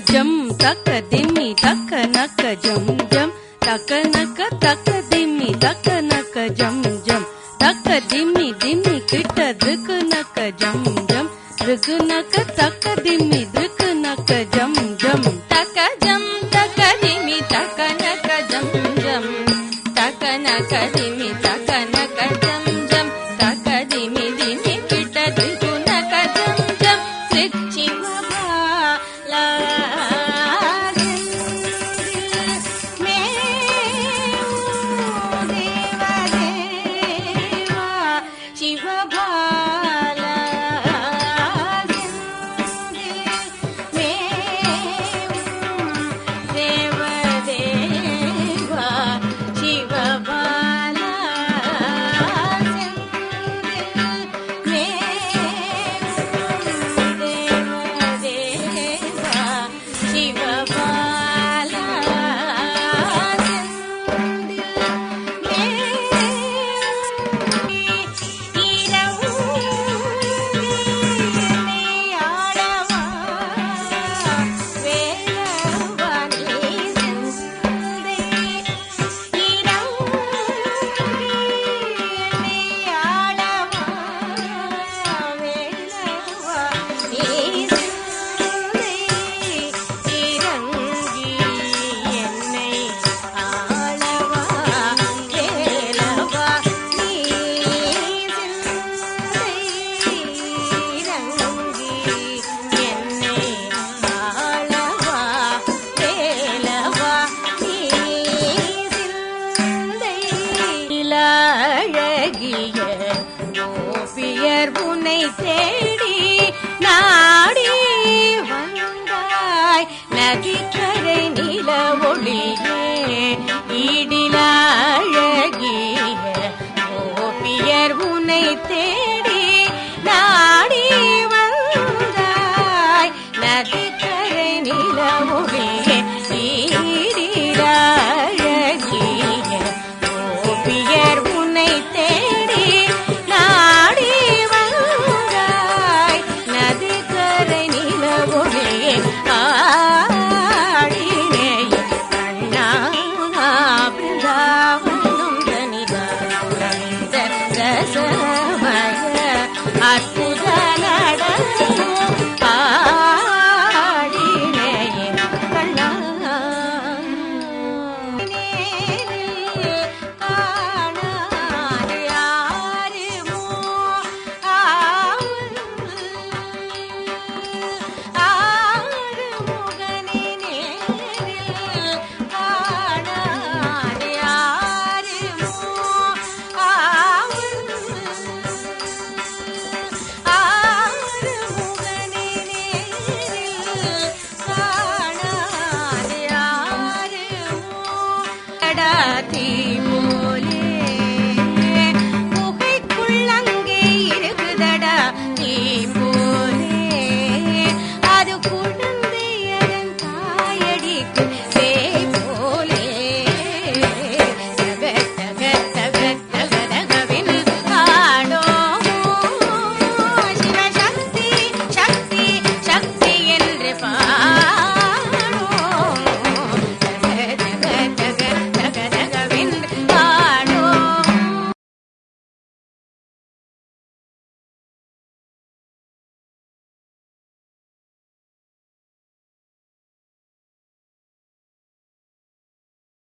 jam taka dimmi taka naka jam jam taka naka taka dimmi taka naka jam jam taka dimmi dimmi kitta drik naka jam jam drik naka taka dimmi drik naka jam jam taka dimmi taka naka jam jam taka naka dimmi taka naka jam jam taka dimmi dimmi kitta drik naka jam jam drik chiva bala உன்னை தேடி நாடி வந்தாய் நதிக்கரை நில ஒளியே ஈடில அழகிய கோபியர் உன்னை தேடி நாடி வந்தாய் நதிக்கரை நில ஒளியே ஈடில அழகிய கோபியர் உன்னை தேடி நாடி வந்தாய் நதிக்கரை நில ஒளியே ஆடினே கண்ணா பிருந்தாவனம் தனித ரசமய அற்புத நடனம் ஆடினே கண்ணா ती